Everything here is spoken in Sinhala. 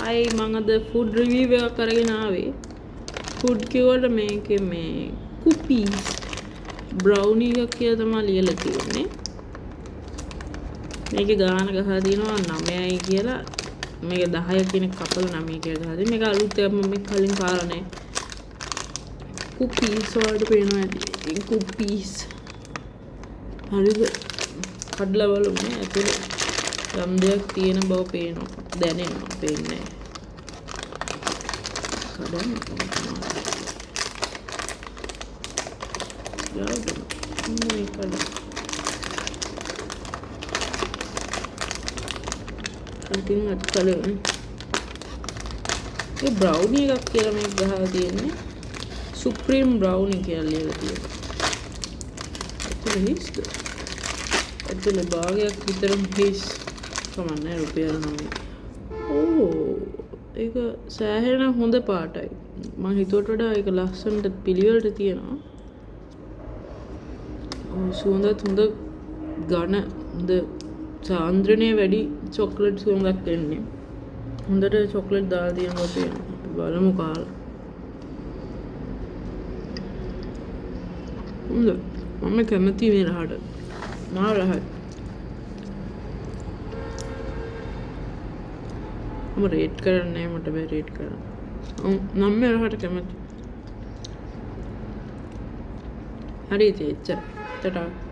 හයි මම අද ෆුඩ් රිවිව් එකක් කරගෙන ආවේ. ෆුඩ් කිව්වට මේකේ මේ කුකීස් බ්‍රවුනි එකක් කියලා තමයි ලියලා තියෙන්නේ. මේකේ ගාන ගහලා තියෙනවා 9යි කියලා. මේක 10 කියන කපලා 9 කියලා ගහලා තියෙනවා. මේක අලුත් එකක් මම කලින් කාලා නැහැ. කුකීස් වලට පේනවා ඇති. කුකීස්. හරිද? කඩලා බලමු ඇතුලේ යම් දෙයක් තියෙන බව පේනවා. දැනෙනවා පේන්නේ නැහැ. ඒ බ්‍රවුනි එකක් කියලා මේක ගහලා තියෙන්නේ. සුප්‍රීම් බ්‍රවුනි කියලා ලියලා තියෙනවා. ඇතුලේ භාගයක් විතරම හිස් කමන්නේ රුපියල් 9. ඕ ඒක සෑහෙන හොඳ පාටයි. මම හිතුවට වඩා ඒක ලස්සනට පිළිවෙලට තියෙනවා. සුවඳත් හොඳ ඝන හොඳ සාන්ද්‍රණය වැඩි චොක්ලට් සුවඳක් එන්නේ. හොඳට චොක්ලට් දාලා තියෙනවා පේනවා. බලමු කාලා. හොඳ. මම කැමති මේ රහට. මා රහට. මම රේට් කරන්නේ මට බෑ රේට් කරන්න. නම් මේ රහට කැමති. හරි ඉතින් එච්චර. ටටා.